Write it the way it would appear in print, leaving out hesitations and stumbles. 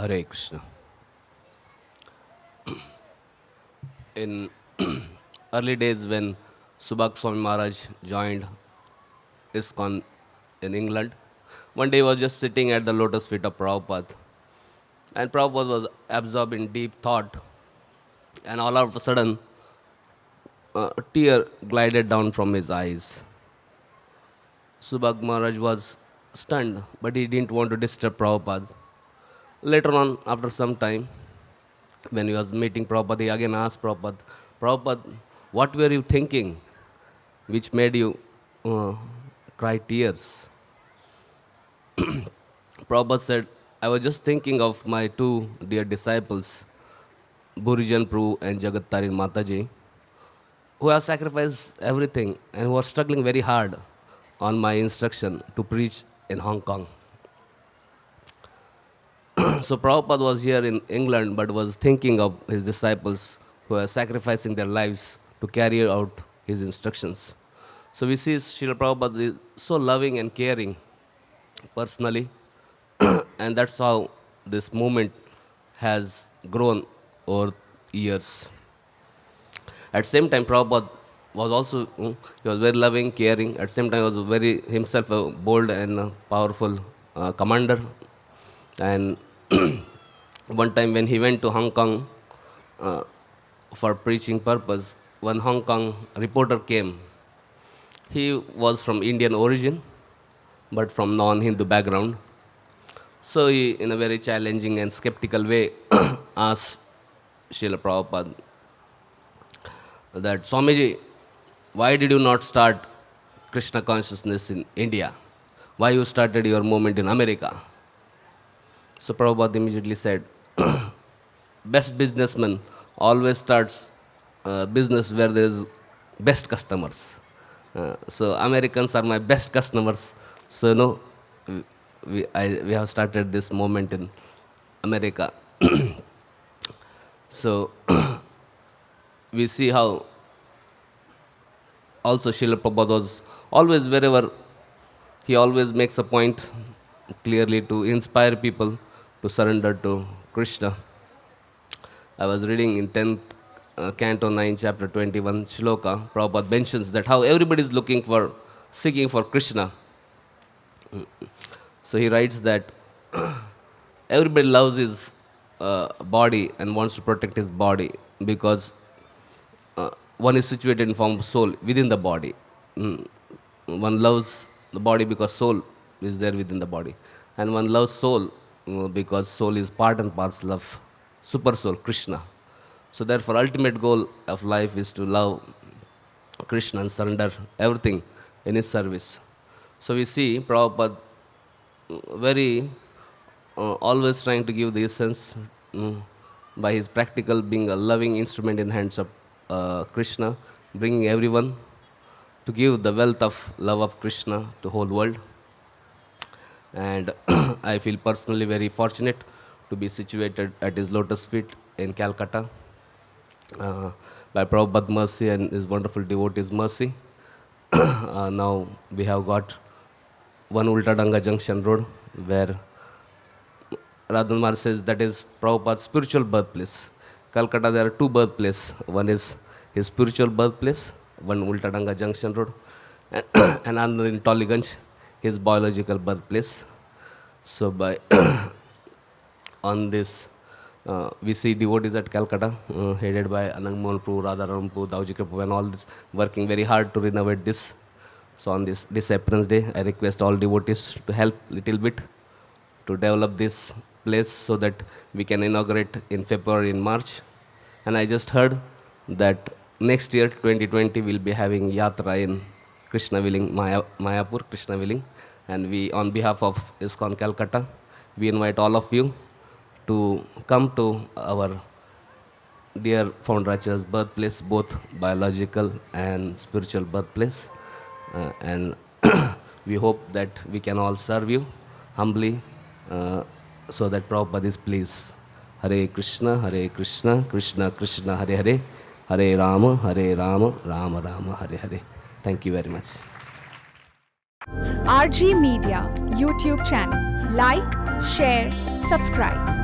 Hare Krishna. In early days when Subhak Swami Maharaj joined ISKCON in England, one day he was just sitting at the lotus feet of Prabhupada, and Prabhupada was absorbed in deep thought, and all of a sudden, a tear glided down from his eyes. Subhak Maharaj was stunned, but he didn't want to disturb Prabhupada. Later on, after some time, when he was meeting Prabhupada, he again asked Prabhupada, Prabhupada, what were you thinking which made you uh, cry tears? Prabhupada said, I was just thinking of my two dear disciples, Burijan Prabhu and Jagat Tarin Mataji, who have sacrificed everything and who are struggling very hard on my instruction to preach in Hong Kong. So Prabhupada was here in England but was thinking of his disciples who are sacrificing their lives to carry out his instructions. So we see Srila Prabhupada is so loving and caring personally, and that's how this movement has grown over years. At same time, Prabhupada was also he was very loving, caring. At same time, was very himself a bold and powerful commander. And one time when he went to Hong Kong uh, for preaching purpose, one Hong Kong reporter came. He was from Indian origin, but from non-Hindu background. So he, in a very challenging and skeptical way, asked Srila Prabhupada that Swamiji, why did you not start Krishna consciousness in India? Why you started your movement in America? So Prabhupada immediately said, best businessman always starts business where there's best customers. So Americans are my best customers. So no, we have started this movement in America. So we see how also Srila Prabhupada was always wherever he always makes a point clearly to inspire people to surrender to Krishna. I was reading in 10th Canto 9, chapter 21, Shloka. Prabhupada mentions that how everybody is looking for, seeking for Krishna. So he writes that everybody loves his body and wants to protect his body because one is situated in form of soul within the body. One loves the body because soul is there within the body. And one loves soul because soul is part and parcel of super soul, Krishna. So therefore, ultimate goal of life is to love Krishna and surrender everything in his service. So we see Prabhupada very always trying to give the essence by his practical being a loving instrument in hands of Krishna, bringing everyone to give the wealth of love of Krishna to whole world. And I feel personally very fortunate to be situated at his lotus feet in Calcutta by Prabhupada mercy and his wonderful devotees mercy. Now we have got one Ultadanga Junction Road where Radhan says that is Prabhupada's spiritual birthplace. Calcutta, there are two birthplaces. One is his spiritual birthplace, one Ultadanga Junction Road, and another in Tollygunge, his biological birthplace. So by on this, we see devotees at Calcutta, headed by Anang Mohan Prabhu, Radharam Prabhu, Dauji Prabhu, and all this, working very hard to renovate this. So on this Appearance Day, I request all devotees to help little bit to develop this place so that we can inaugurate in February, in March. And I just heard that next year, 2020, we'll be having Yatra in Krishna Willing, Mayapur, Krishna Willing. And we, on behalf of ISKCON Calcutta, we invite all of you to come to our dear founder Acharya's birthplace, both biological and spiritual birthplace. And we hope that we can all serve you humbly so that Prabhupada is pleased. Hare Krishna, Krishna Krishna, Hare Hare, Hare Rama, Rama Rama, Hare Hare. Thank you very much. RG Media YouTube channel. Like, share, subscribe.